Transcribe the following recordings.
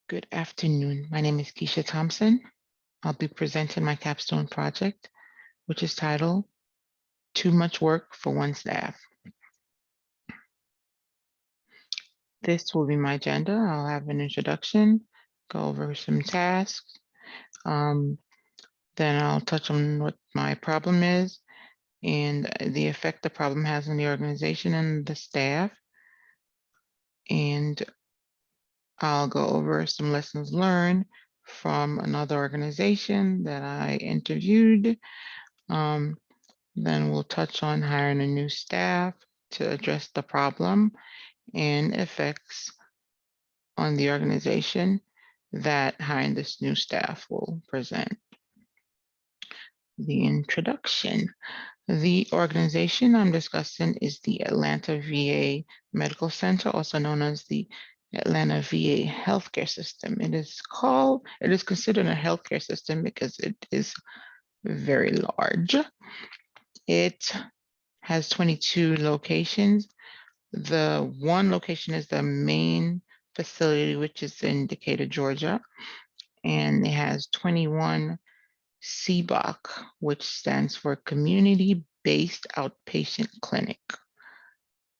Good afternoon. My name is Keisha Thompson. I'll be presenting my capstone project, which is titled Too Much Work for One Staff. This will be my agenda. I'll have an introduction, go over some tasks, then I'll touch on what my problem is and the effect the problem has on the organization and the staff. And I'll go over some lessons learned from another organization that I interviewed. Then we'll touch on hiring a new staff to address the problem and effects on the organization that hiring this new staff will present. The introduction. The organization I'm discussing is the Atlanta VA Medical Center, also known as the Atlanta VA healthcare system. It is considered a healthcare system because it is very large. It has 22 locations. The one location is the main facility, which is in Decatur, Georgia, and it has 21 CBOC, which stands for Community-Based Outpatient Clinic.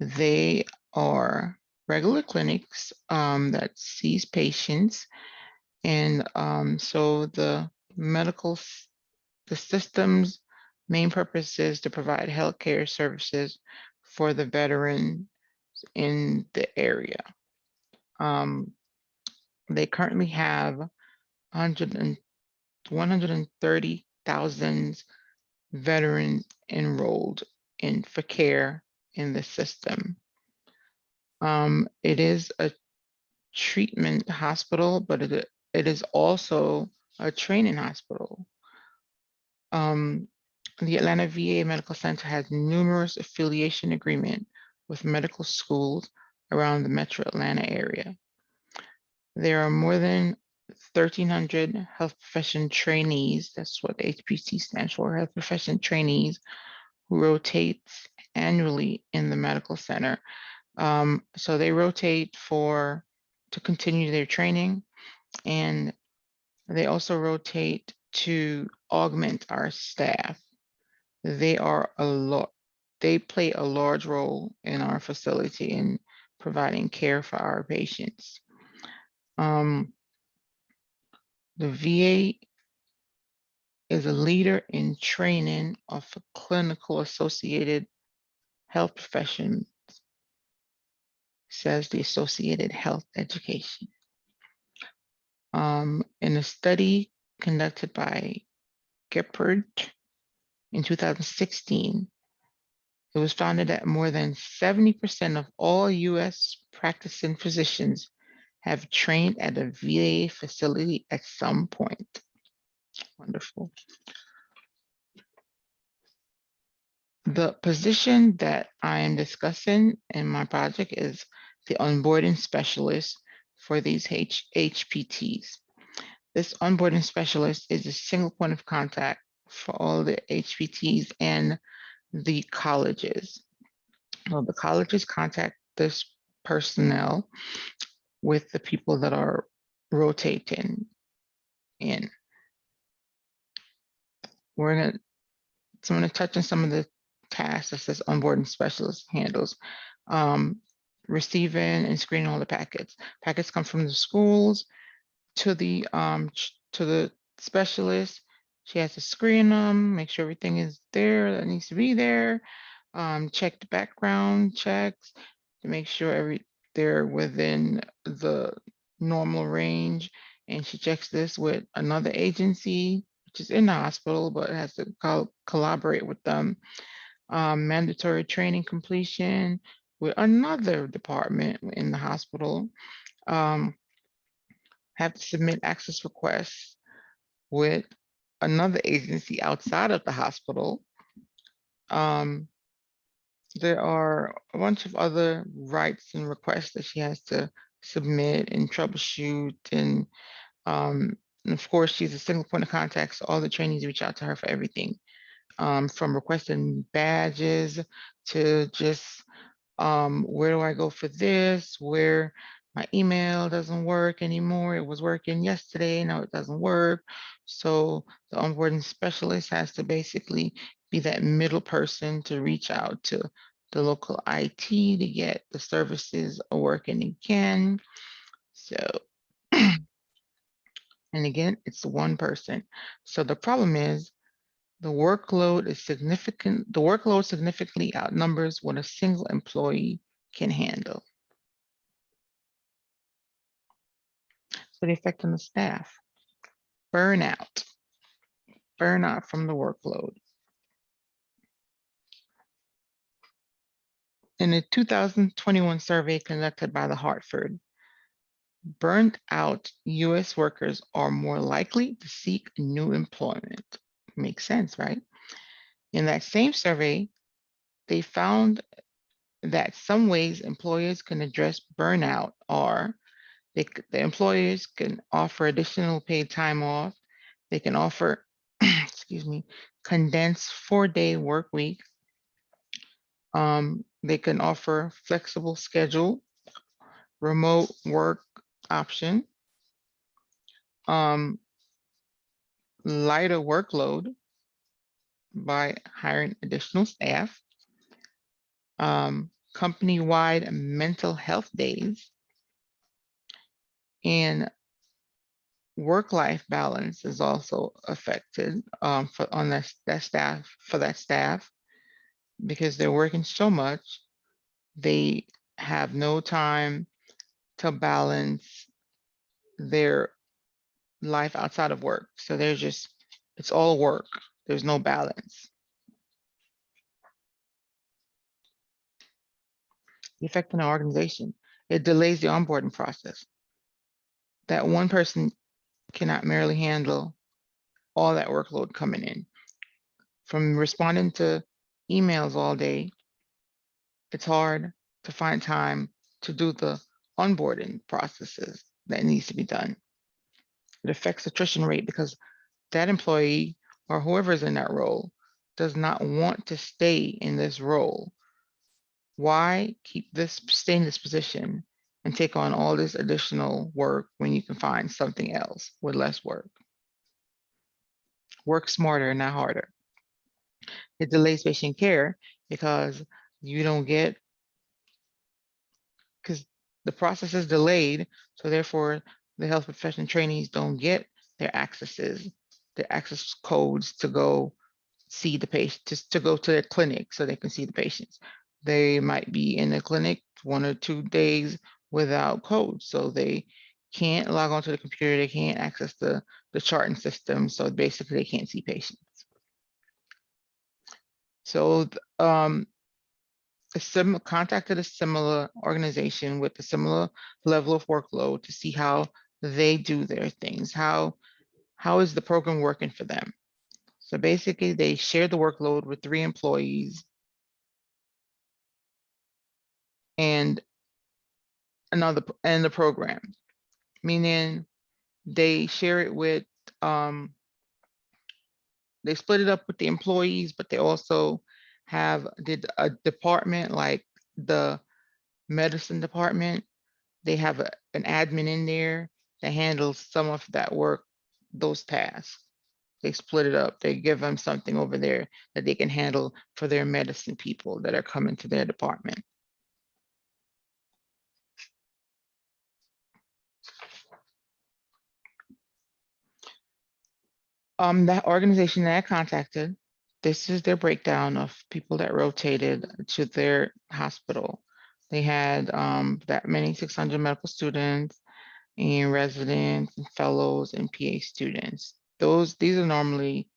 They are regular clinics that sees patients, and so the system's main purpose is to provide healthcare services for the veteran in the area. They currently have 130,000 veterans enrolled for care in the system. It is a treatment hospital, but it is also a training hospital. The Atlanta VA Medical Center has numerous affiliation agreements with medical schools around the Metro Atlanta area. There are more than 1,300 health profession trainees, that's what HPT stands for, health profession trainees, who rotates annually in the medical center. So they rotate to continue their training, and they also rotate to augment our staff. They play a large role in our facility in providing care for our patients. The VA is a leader in training of clinical associated health professions, says the Associated Health Education. In a study conducted by Gippert in 2016, it was found that more than 70% of all US practicing physicians have trained at a VA facility at some point. Wonderful. The position that I am discussing in my project is the onboarding specialist for these HPTs. This onboarding specialist is a single point of contact for all the HPTs and the colleges. Well, the colleges contact this personnel with the people that are rotating in. So I'm going to touch on some of the tasks that this onboarding specialist handles. Receiving and screening all the packets. Packets come from the schools to the specialist. She has to screen them, make sure everything is there that needs to be there. Check the background checks to make sure they're within the normal range. And she checks this with another agency, which is in the hospital, but has to collaborate with them. Mandatory training completion with another department in the hospital. Have to submit access requests with another agency outside of the hospital. There are a bunch of other rights and requests that she has to submit and troubleshoot. And of course, she's a single point of contact, so all the trainees reach out to her for everything, from requesting badges to just where do I go for this, where my email doesn't work anymore. It was working yesterday, now it doesn't work. So the onboarding specialist has to basically be that middle person to reach out to the local IT to get the services working again. So, and again, it's one person. So the problem is the workload significantly outnumbers what a single employee can handle. So the effect on the staff, burnout, burnout from the workload. In a 2021 survey conducted by the Hartford, burnt out US workers are more likely to seek new employment. Makes sense, right? In that same survey, they found that some ways employers can address burnout are the employers can offer additional paid time off. They can offer, excuse me, condensed 4-day work week. They can offer flexible schedule, remote work option, um, lighter workload by hiring additional staff, company-wide mental health days, and work-life balance is also affected on that staff for that staff because they're working so much, they have no time to balance their life outside of work. So it's all work. There's no balance. The effect on the organization, it delays the onboarding process. That one person cannot merely handle all that workload coming in. From responding to emails all day, it's hard to find time to do the onboarding processes that needs to be done. It affects attrition rate because that employee or whoever is in that role does not want to stay in this role. Why stay in this position and take on all this additional work when you can find something else with less work? Work smarter, not harder. It delays patient care because you don't get, because the process is delayed, so therefore the health profession trainees don't get their accesses, their access codes to go see the patient, to go to their clinic so they can see the patients. They might be in the clinic 1 or 2 days without codes, so they can't log onto the computer, they can't access the charting system, so basically they can't see patients. So contacted a similar organization with a similar level of workload to see how they do their things. How is the program working for them? So basically, they share the workload with 3 employees and the program, meaning they share it with they split it up with the employees, but they also did a department like the medicine department. They have an admin in there that handles some of that work, those tasks. They split it up. They give them something over there that they can handle for their medicine people that are coming to their department. That organization that I contacted, this is their breakdown of people that rotated to their hospital. They had that many 600 medical students and residents and fellows and PA students. These are normally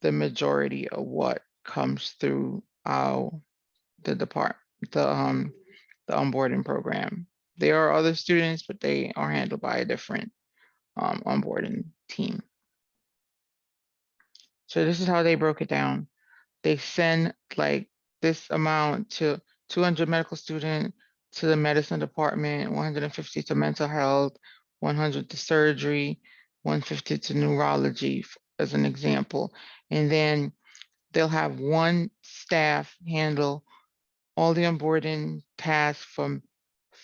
the majority of what comes through the depart the onboarding program. There are other students, but they are handled by a different onboarding team. So this is how they broke it down. They send like this amount to 200 medical student to the medicine department, 150 to mental health, 100 to surgery, 150 to neurology as an example. And then they'll have one staff handle all the onboarding tasks from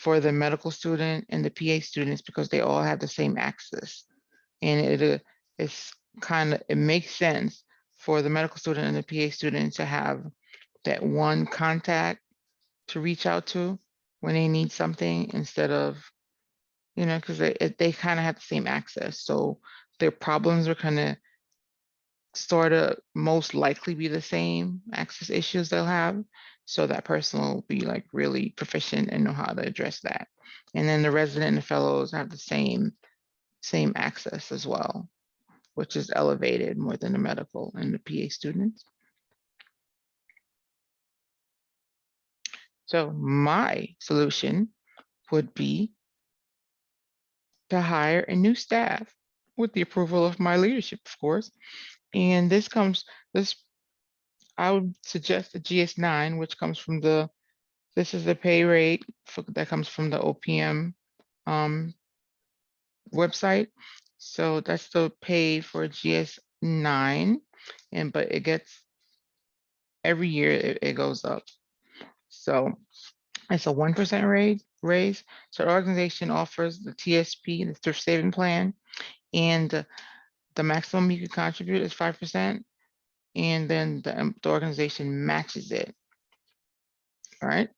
for the medical student and the PA students because they all have the same access. And it makes sense for the medical student and the PA student to have that one contact to reach out to when they need something instead of, because they kind of have the same access. So their problems are kind of sort of most likely be the same access issues they'll have. So that person will be like really proficient and know how to address that. And then the resident and the fellows have the same access as well, which is elevated more than the medical and the PA students. So my solution would be to hire a new staff with the approval of my leadership, of course. And this, I would suggest the GS9, which comes from this is the pay rate that comes from the OPM website. So that's the pay for GS9, but it gets, every year it goes up. So it's a 1% raise. So the organization offers the TSP, the thrift saving plan, and the maximum you can contribute is 5%, and then the organization matches it. All right.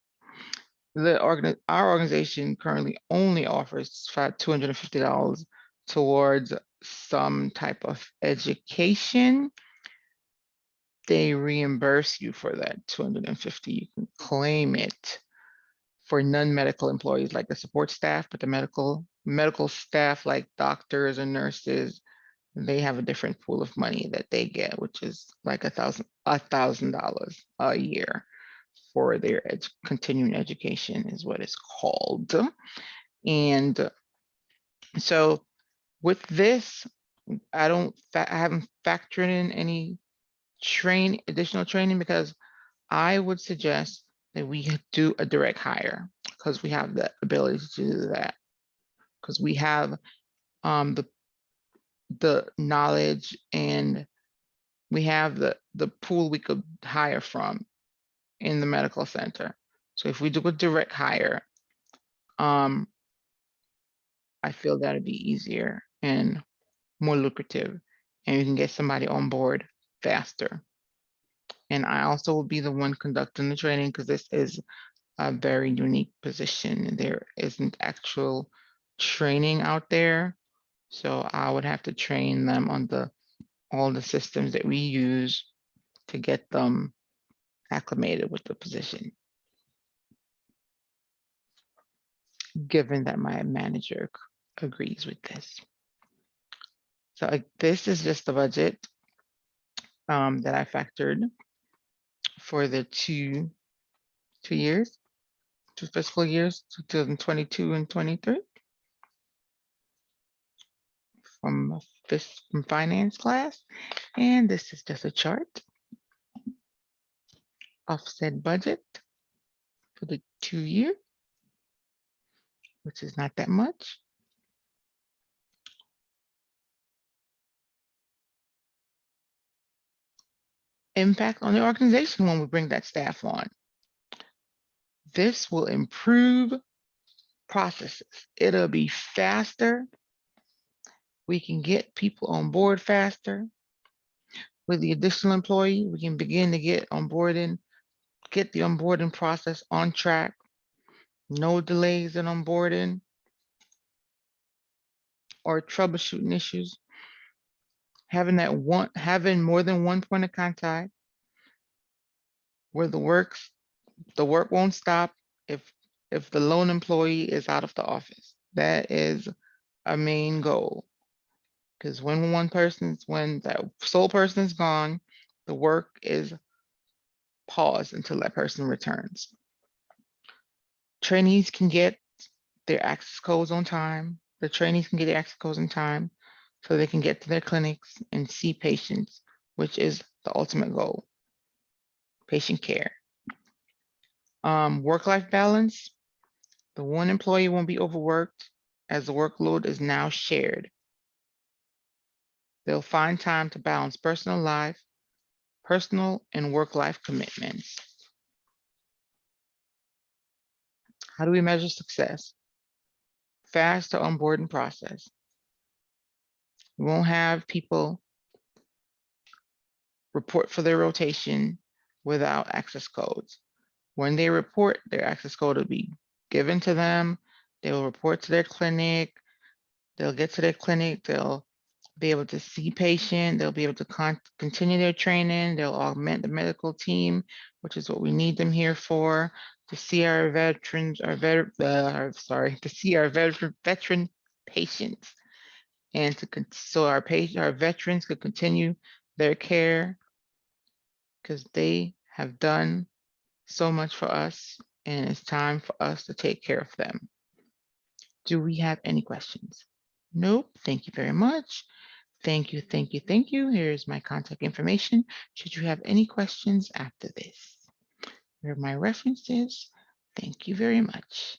Our organization currently only offers $250 towards some type of education. They reimburse you for that $250. You can claim it for non-medical employees like the support staff, but the medical staff like doctors and nurses, they have a different pool of money that they get, which is like $1,000 a year for their continuing education is what it's called. And so with this, I haven't factored in any additional training because I would suggest that we do a direct hire because we have the ability to do that because we have the knowledge and we have the pool we could hire from in the medical center. So if we do a direct hire, I feel that'd be easier and more lucrative, and you can get somebody on board faster. And I also will be the one conducting the training because this is a very unique position. There isn't actual training out there. So I would have to train them on all the systems that we use to get them acclimated with the position, given that my manager agrees with this. So this is just the budget that I factored for the two years, 2 fiscal years, 2022 and 23 from finance class. And this is just a chart of said budget for the 2 year, which is not that much. Impact on the organization when we bring that staff on. This will improve processes. It'll be faster. We can get people on board faster. With the additional employee, we can begin to get the onboarding process on track. No delays in onboarding or troubleshooting issues. Having more than one point of contact where the work won't stop if the lone employee is out of the office. That is a main goal. Because when that sole person is gone, the work is paused until that person returns. Trainees can get their access codes on time. The trainees can get their access codes on time so they can get to their clinics and see patients, which is the ultimate goal, patient care. Work-life balance, the one employee won't be overworked as the workload is now shared. They'll find time to balance personal and work-life commitments. How do we measure success? Faster onboarding process. We won't have people report for their rotation without access codes. When they report, their access code will be given to them. They will report to their clinic. They'll get to their clinic. They'll be able to see patient. They'll be able to continue their training. They'll augment the medical team, which is what we need them here for, to see our veterans, to see our veteran patients, and so our veterans could continue their care because they have done so much for us, and it's time for us to take care of them. Do we have any questions? Nope. Thank you very much. Thank you, thank you, thank you. Here's my contact information. Should you have any questions after this? Here are my references. Thank you very much.